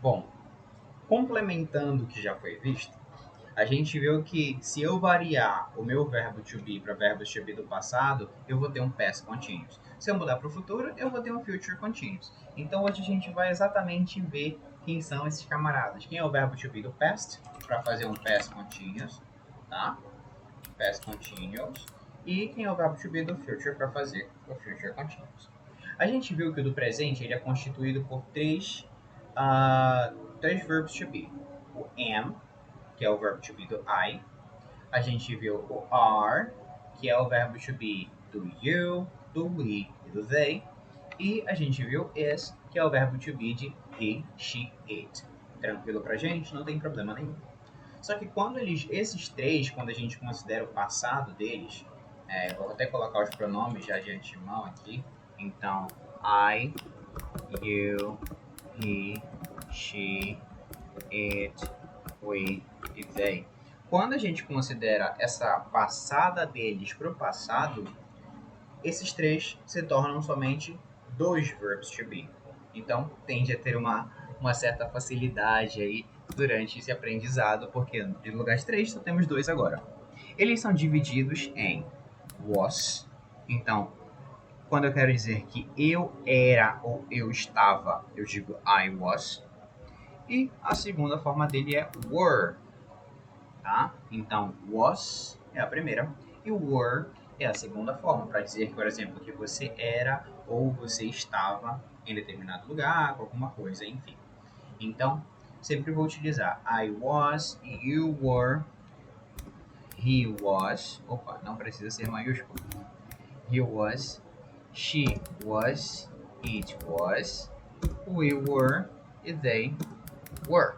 Bom, complementando o que já foi visto, a gente viu que se eu variar o meu verbo to be para verbos to be do passado, eu vou ter um past continuous. Se eu mudar para o futuro, eu vou ter um future continuous. Então hoje a gente vai exatamente ver quem são esses camaradas. Quem é o verbo to be do past, para fazer um past continuous, tá? Past continuous. E quem é o verbo to be do future para fazer o future continuous. A gente viu que o do presente ele é constituído por três verbos to be. O am, que é o verbo to be do I. A gente viu o are, que é o verbo to be do you, do we e do they. E a gente viu is, que é o verbo to be de he, she, it. Tranquilo pra gente? Não tem problema nenhum. Só que esses três, quando a gente considera o passado deles, vou até colocar os pronomes já de antemão aqui. Então, I, you, he, she, it, we e they. Quando a gente considera essa passada deles para o passado, esses três se tornam somente dois verbs to be. Então, tende a ter uma certa facilidade aí durante esse aprendizado, porque de lugar de três só temos dois agora. Eles são divididos em was. Então, quando eu quero dizer que eu era ou eu estava, eu digo I was. E a segunda forma dele é were, tá? Então, was é a primeira e were é a segunda forma, para dizer, por exemplo, que você era ou você estava em determinado lugar, com alguma coisa, enfim. Então, sempre vou utilizar I was, you were, he was, opa, não precisa ser maiúsculo, he was, she was, it was, we were e they were.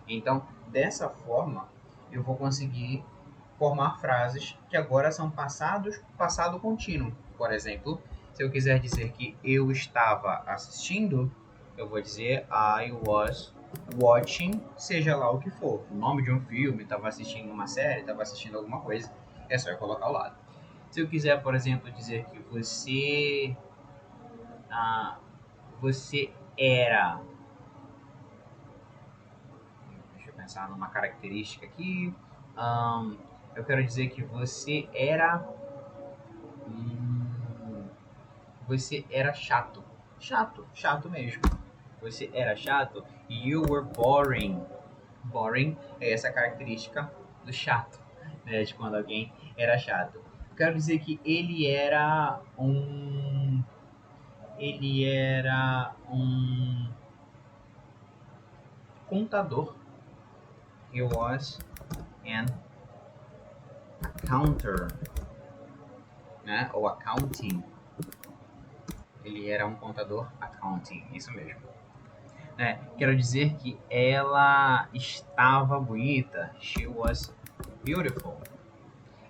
Então, dessa forma, eu vou conseguir formar frases que agora são passado contínuo. Por exemplo, se eu quiser dizer que eu estava assistindo, eu vou dizer I was watching, seja lá o que for. O nome de um filme, estava assistindo uma série, estava assistindo alguma coisa, é só eu colocar ao lado. Se eu quiser, por exemplo, dizer que você era. Deixa eu pensar numa característica aqui. Eu quero dizer que você era. Você era chato. Chato mesmo. Você era chato. You were boring. Boring é essa característica do chato, né? De quando alguém era chato. Eu quero dizer que ele era um. Ele era um contador. He was an accounter, né? Ou accounting. Ele era um contador accounting, isso mesmo. Quero dizer que ela estava bonita. She was beautiful.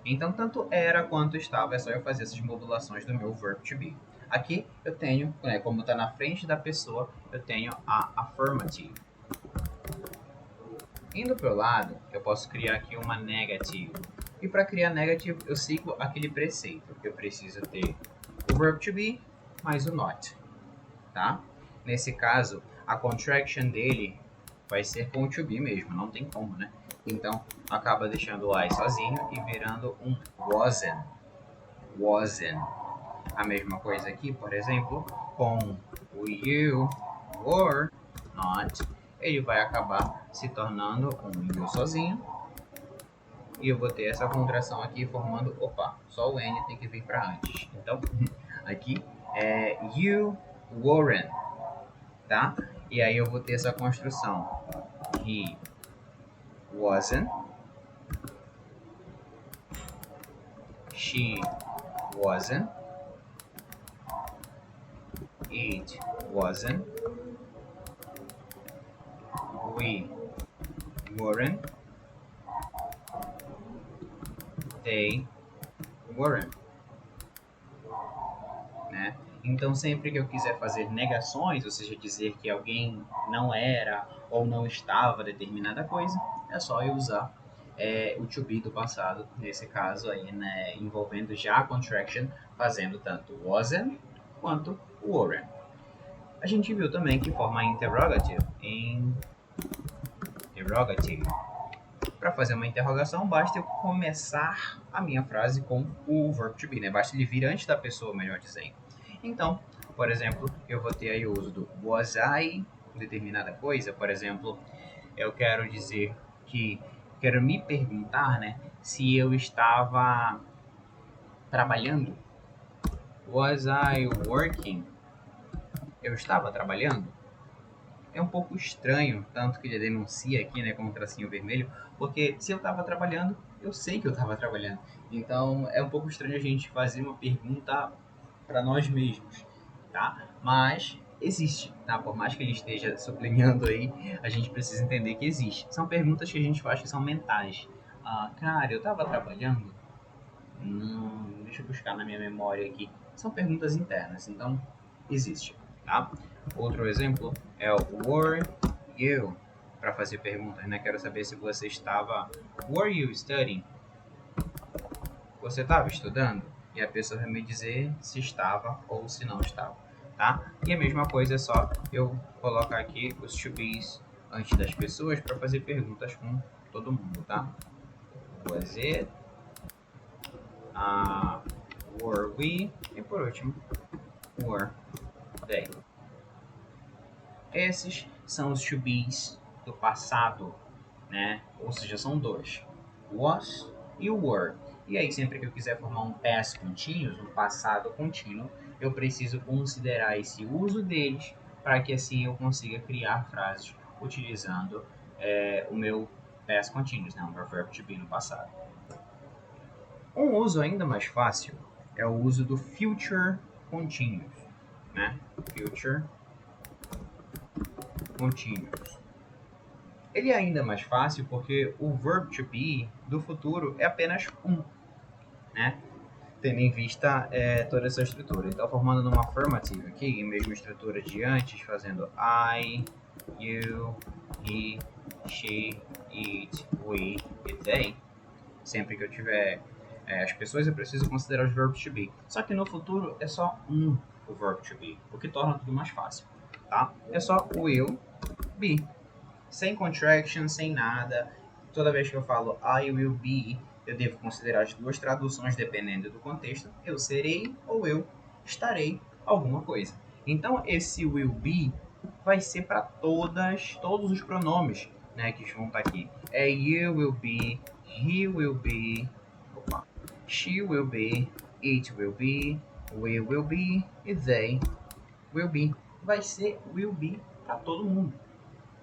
Então, tanto era quanto estava, é só eu fazer essas modulações do meu verb to be. Aqui eu tenho, como está na frente da pessoa, eu tenho a affirmative. Indo para o lado, eu posso criar aqui uma negative. E para criar negative, eu sigo aquele preceito. Eu preciso ter o verb to be mais o not. Tá? Nesse caso, a contraction dele vai ser com o to be mesmo, não tem como, né? Então, acaba deixando o I sozinho e virando um wasn't. Wasn't. A mesma coisa aqui, por exemplo, com o you, were, not, ele vai acabar se tornando um you sozinho. E eu vou ter essa contração aqui formando, só o N tem que vir para antes. Então, aqui é you weren't, tá? E aí eu vou ter essa construção. He wasn't. She wasn't. It wasn't. We weren't. They weren't. Né? Então, sempre que eu quiser fazer negações, ou seja, dizer que alguém não era ou não estava determinada coisa, é só eu usar o to be do passado, nesse caso aí, né, envolvendo já a contraction, fazendo tanto wasn't quanto weren't. A gente viu também que forma interrogative. Interrogative. Para fazer uma interrogação, basta eu começar a minha frase com o verbo to be, né? Basta ele vir antes da pessoa, melhor dizendo. Então, por exemplo, eu vou ter aí o uso do was I determinada coisa. Por exemplo, eu quero dizer que quero me perguntar, né, se eu estava trabalhando. Was I working? Eu estava trabalhando? É um pouco estranho, tanto que ele denuncia aqui, né, com um tracinho vermelho, porque se eu estava trabalhando, eu sei que eu estava trabalhando. Então é um pouco estranho a gente fazer uma pergunta para nós mesmos, tá? Mas existe, tá? Por mais que ele esteja sublinhando aí, a gente precisa entender que existe. São perguntas que a gente faz que são mentais. Cara, eu estava trabalhando? Deixa eu buscar na minha memória aqui. São perguntas internas, então existe, tá? Outro exemplo é o were you, para fazer perguntas, né? Quero saber se você estava. Were you studying? Você estava estudando? E a pessoa vai me dizer se estava ou se não estava, tá? E a mesma coisa é só eu colocar aqui os to be's antes das pessoas para fazer perguntas com todo mundo, tá? Was it? Were we? E por último, were they? Esses são os to be's do passado, né? Ou seja, são dois: was e o were. E aí, sempre que eu quiser formar um past continuous, um passado contínuo, eu preciso considerar esse uso deles para que assim eu consiga criar frases utilizando o meu past continuous, né? O meu verb to be no passado. Um uso ainda mais fácil é o uso do future continuous, né? Future continuous. Ele é ainda mais fácil porque o verb to be do futuro é apenas um, né? Tendo em vista toda essa estrutura. Então, formando numa affirmative aqui, mesma estrutura de antes, fazendo I, you, he, she, it, we e they. Sempre que eu tiver as pessoas, eu preciso considerar os verbos to be. Só que no futuro é só um o verb to be, o que torna tudo mais fácil, tá? É só will be, sem contraction, sem nada. Toda vez que eu falo I will be, eu devo considerar as duas traduções dependendo do contexto. Eu serei ou eu estarei alguma coisa. Então esse will be vai ser para todos os pronomes, né, que vão estar aqui. É you will be, he will be, she will be, it will be, we will be e they will be. Vai ser will be para todo mundo.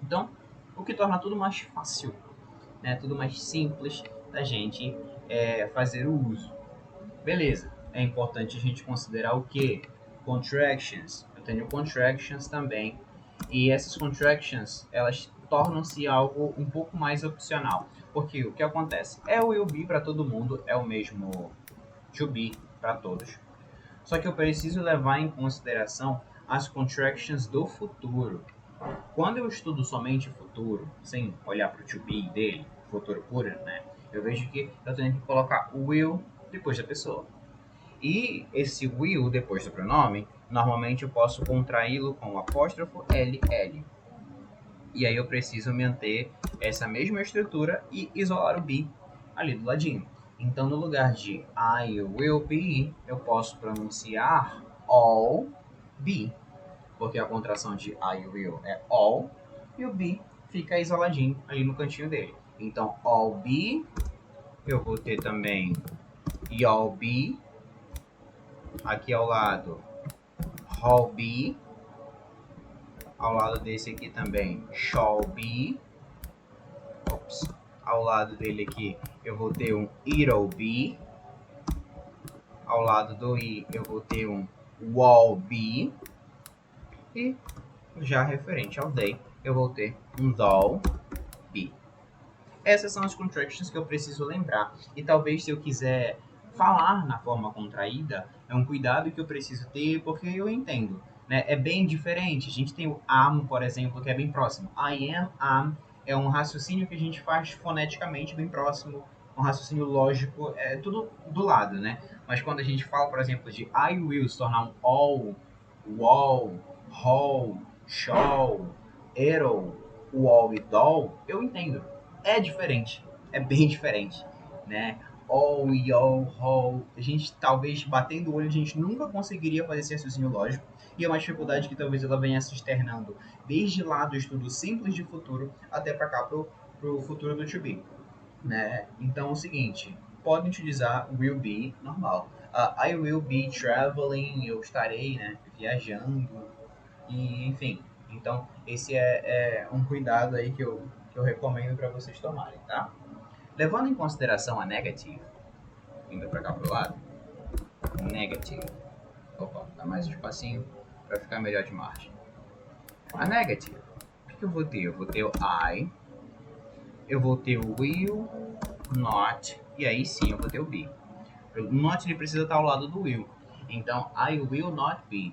Então, o que torna tudo mais fácil, né? Tudo mais simples da gente fazer o uso. Beleza, é importante a gente considerar o que? Contractions. Eu tenho contractions também. E essas contractions, elas tornam-se algo um pouco mais opcional. Porque o que acontece? É o will be para todo mundo, é o mesmo to be para todos. Só que eu preciso levar em consideração as contractions do futuro. Quando eu estudo somente o futuro, sem olhar para o to be dele, futuro puro, né? Eu vejo que eu tenho que colocar o will depois da pessoa. E esse will depois do pronome, normalmente eu posso contraí-lo com o apóstrofo LL. E aí eu preciso manter essa mesma estrutura e isolar o be ali do ladinho. Então, no lugar de I will be, eu posso pronunciar all be, porque a contração de I will é all e o be fica isoladinho ali no cantinho dele. Então, all be, eu vou ter também y'all be, aqui ao lado all be, ao lado desse aqui também shall be, ao lado dele aqui eu vou ter um it'll be, ao lado do i eu vou ter um will be, e já referente ao they eu vou ter um thou be. Essas são as contractions que eu preciso lembrar. E talvez se eu quiser falar na forma contraída, é um cuidado que eu preciso ter, porque eu entendo, né? É bem diferente. A gente tem o am, por exemplo, que é bem próximo. I am, é um raciocínio que a gente faz foneticamente bem próximo, um raciocínio lógico, é tudo do lado, né? Mas quando a gente fala, por exemplo, de I will se tornar um all, wall, hall, shall, it'll, will e doll, eu entendo. É diferente, é bem diferente, né? All, yo, hall, a gente talvez batendo o olho a gente nunca conseguiria fazer esse raciocínio lógico, e é uma dificuldade que talvez ela venha se externando desde lá do estudo simples de futuro até para cá pro futuro do to be, né? Então é o seguinte, podem utilizar will be normal. I will be traveling, eu estarei, né, viajando, e enfim. Então esse é um cuidado aí que eu recomendo para vocês tomarem, tá? Levando em consideração a negative, indo para cá pro lado, negative. Opa, dá mais um espacinho para ficar melhor de margem. A negative, o que eu vou ter? Eu vou ter o I, eu vou ter o will, not, e aí sim eu vou ter o be. O not ele precisa estar ao lado do will. Então, I will not be.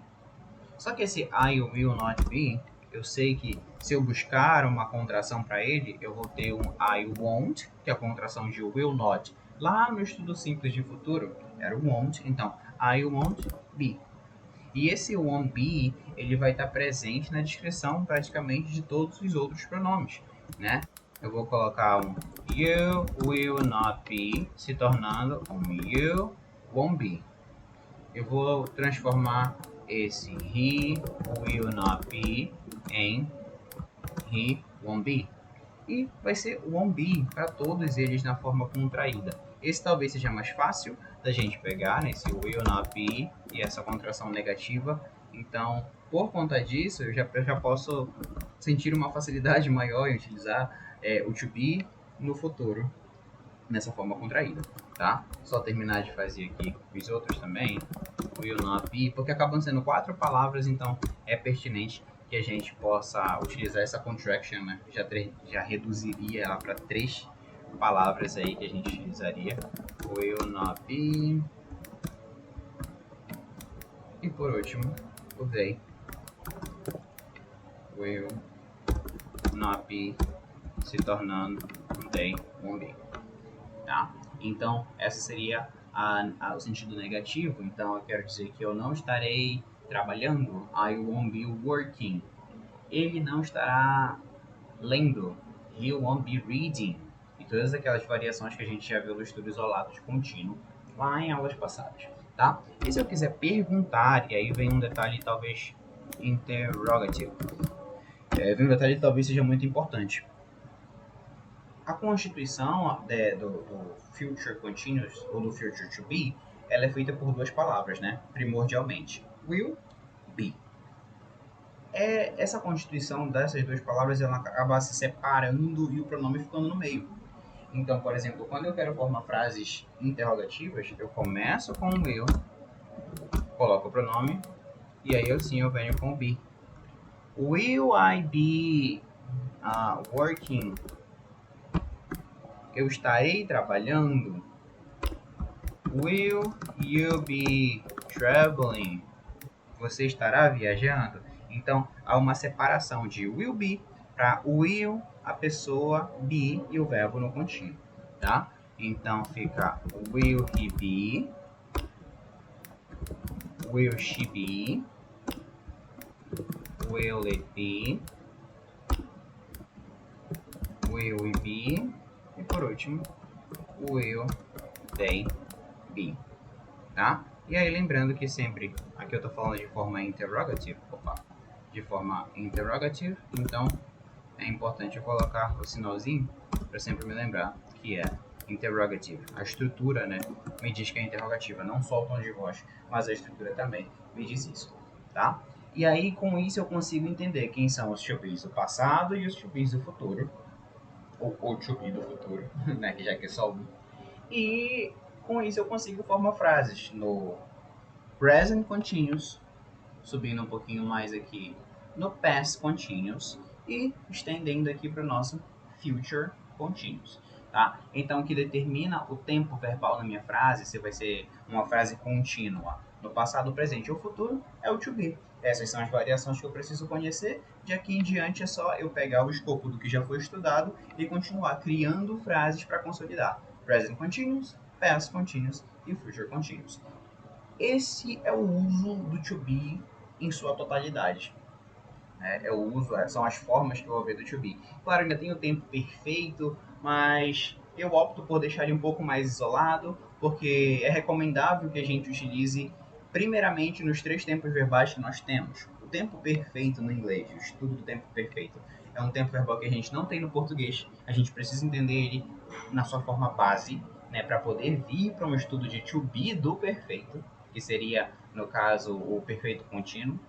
Só que esse I will not be, eu sei que se eu buscar uma contração para ele, eu vou ter um I won't, que é a contração de will not. Lá no estudo simples de futuro, era o won't. Então, I won't be. E esse won't be, ele vai estar presente na descrição praticamente de todos os outros pronomes, né? Eu vou colocar um you will not be, se tornando um you won't be. Eu vou transformar esse he will not be em he won't be. E vai ser won't be para todos eles na forma contraída. Esse talvez seja mais fácil da gente pegar, né? Esse will not be e essa contração negativa. Então, por conta disso, eu já posso sentir uma facilidade maior em utilizar o to be no futuro nessa forma contraída, tá? Só terminar de fazer aqui os outros também, will not be, porque acabam sendo 4 palavras, então é pertinente que a gente possa utilizar essa contraction, né? Já reduziria ela para 3 palavras aí que a gente utilizaria. Will not be. E por último, o they. Will not be se tornando um they won't be. Tá? Então, essa seria o sentido negativo. Então, eu quero dizer que eu não estarei trabalhando. I won't be working. Ele não estará lendo. He won't be reading. E todas aquelas variações que a gente já viu no estudo isolado de contínuo lá em aulas passadas. Tá? E se eu quiser perguntar, e aí vem um detalhe talvez interrogativo. Vem um detalhe que talvez seja muito importante. A constituição do future continuous ou do future to be, ela é feita por 2 palavras, né? Primordialmente, will, be. Essa constituição dessas 2 palavras, ela acaba se separando e o pronome ficando no meio. Então, por exemplo, quando eu quero formar frases interrogativas, eu começo com o will, coloco o pronome e aí eu venho com o be. Will I be working? Eu estarei trabalhando. Will you be traveling? Você estará viajando? Então, há uma separação de will be para will, a pessoa, be e o verbo no contínuo, tá? Então, fica will he be? Will she be? Will it be? Will we be? E por último, will they be, tá? E aí lembrando que sempre, aqui eu estou falando de forma interrogative, então é importante eu colocar o sinalzinho para sempre me lembrar que é interrogative. A estrutura, né, me diz que é interrogativa, não só o tom de voz, mas a estrutura também me diz isso, tá? E aí com isso eu consigo entender quem são os to be's do passado e os to be's do futuro, ou to be do futuro, né, que já que é só um. E com isso eu consigo formar frases no present continuous, subindo um pouquinho mais aqui no past continuous e estendendo aqui para o nosso future continuous. Tá? Então, o que determina o tempo verbal na minha frase, se vai ser uma frase contínua no passado, presente ou futuro, é o to be. Essas são as variações que eu preciso conhecer. De aqui em diante é só eu pegar o escopo do que já foi estudado e continuar criando frases para consolidar. Present continuous, past continuous e future continuous. Esse é o uso do to be em sua totalidade. né? Eu uso, são as formas que eu vou ver do to be. Claro, ainda tem o tempo perfeito, mas eu opto por deixar ele um pouco mais isolado, porque é recomendável que a gente utilize primeiramente nos três tempos verbais que nós temos. O tempo perfeito no inglês, o estudo do tempo perfeito, é um tempo verbal que a gente não tem no português. A gente precisa entender ele na sua forma base, né, para poder vir para um estudo de to be do perfeito, que seria, no caso, o perfeito contínuo.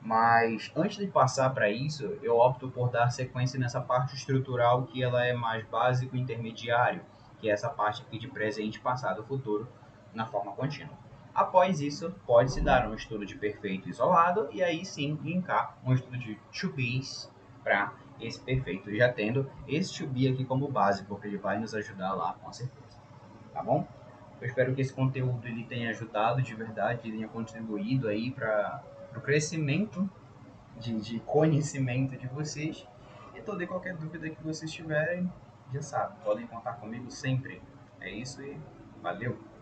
Mas antes de passar para isso, eu opto por dar sequência nessa parte estrutural que ela é mais básico e intermediário, que é essa parte aqui de presente, passado e futuro na forma contínua. Após isso, pode-se dar um estudo de perfeito isolado e aí sim linkar um estudo de to be's para esse perfeito, já tendo esse to be aqui como base, porque ele vai nos ajudar lá com certeza. Tá bom? Eu espero que esse conteúdo ele tenha ajudado de verdade, ele tenha contribuído aí para o crescimento de conhecimento de vocês. E toda e qualquer dúvida que vocês tiverem, já sabem, podem contar comigo sempre. É isso e valeu!